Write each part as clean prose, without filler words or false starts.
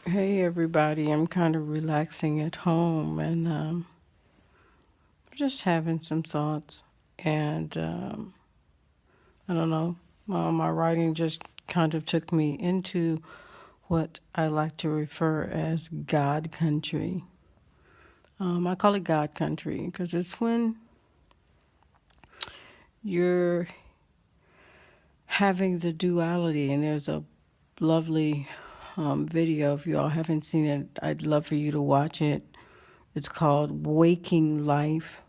Hey everybody, I'm kind of relaxing at home and just having some thoughts. And I don't know, my writing just kind of took me into what I like to refer as God Country. I call it God Country because it's when you're having the duality, and there's a lovely video. If you all haven't seen it, I'd love for you to watch it. It's called Waking Life,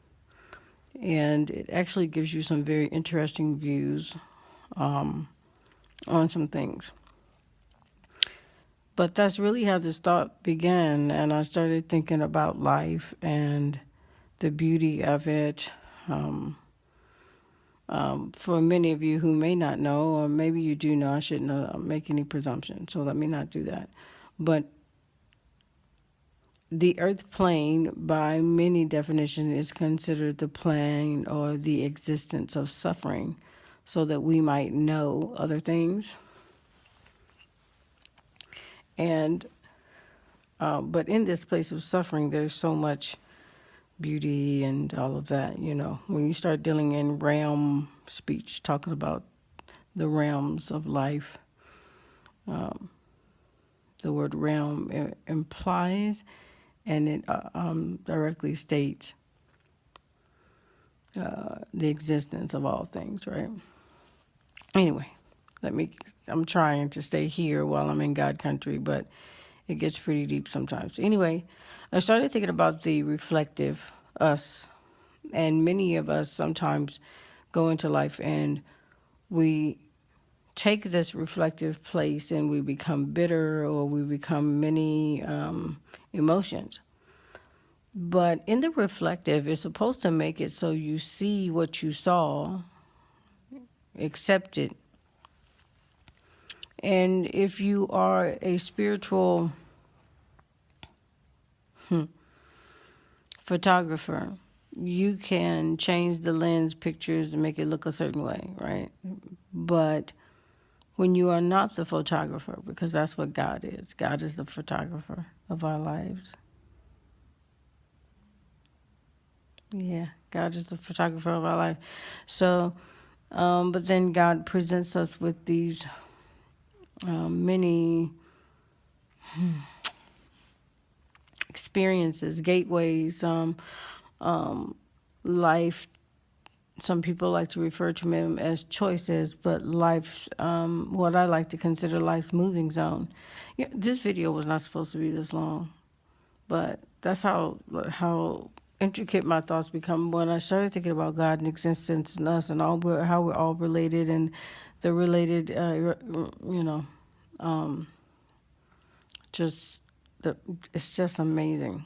and it actually gives you some very interesting views um, on some things. But that's really how this thought began, and I started thinking about life and the beauty of it. Um, for many of you who may not know, or maybe you do know, I shouldn't make any presumption, so let me not do that. But the earth plane, by many definitions, is considered the plane or the existence of suffering, so that we might know other things. And but in this place of suffering, there's so much beauty and all of that. You know, when you start dealing in realm speech, talking about the realms of life, um, the word realm implies and it directly states the existence of all things, right? Anyway, let me. I'm trying to stay here while I'm in God country, but it gets pretty deep sometimes. Anyway, I started thinking about the reflective us, and many of us sometimes go into life and we take this reflective place and we become bitter or we become many emotions. But in the reflective, it's supposed to make it so you see what you saw, accept it. And if you are a spiritual photographer, you can change the lens pictures and make it look a certain way, right? But when you are not the photographer, because that's what God is the photographer of our lives. Yeah, God is the photographer of our life. So, but then God presents us with these many experiences, gateways, life. Some people like to refer to them as choices, but life's what I like to consider life's moving zone. Yeah, this video was not supposed to be this long, but that's how intricate my thoughts become when I started thinking about God and existence and us and how we're all related and the related, you know, um, just the it's just amazing.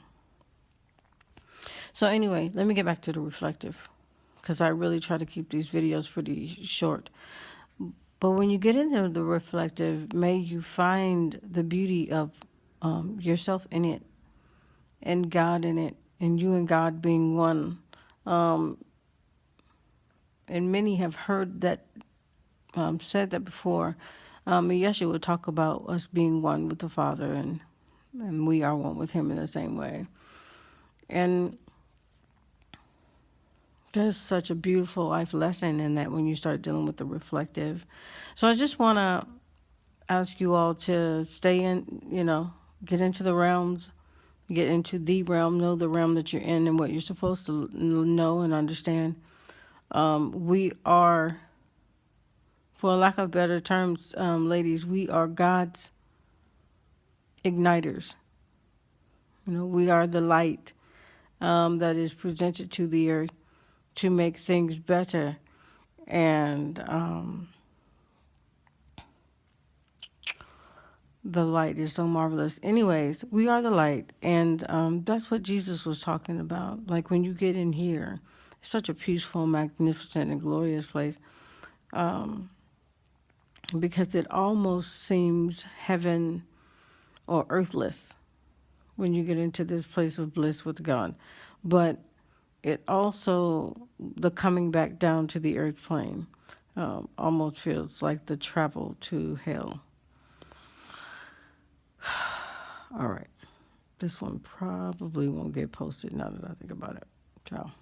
So anyway, let me get back to the reflective because I really try to keep these videos pretty short. But when you get into the reflective, may you find the beauty of yourself in it and God in it, and you and God being one. Um, and many have heard that, said that before. Yeshua would talk about us being one with the Father, and we are one with Him in the same way. And there's such a beautiful life lesson in that when you start dealing with the reflective. So I just want to ask you all to stay in, get into the realms, get into the realm, know the realm that you're in and what you're supposed to know and understand. We are, for lack of better terms, ladies, we are God's igniters. We are the light that is presented to the earth to make things better. And the light is so marvelous. Anyways, we are the light. And that's what Jesus was talking about. Like when you get in here, it's such a peaceful, magnificent, and glorious place. Um, because it almost seems heaven or earthless when you get into this place of bliss with God. But it also, the coming back down to the earth plane, almost feels like the travel to hell. This one probably won't get posted now that I think about it. Ciao.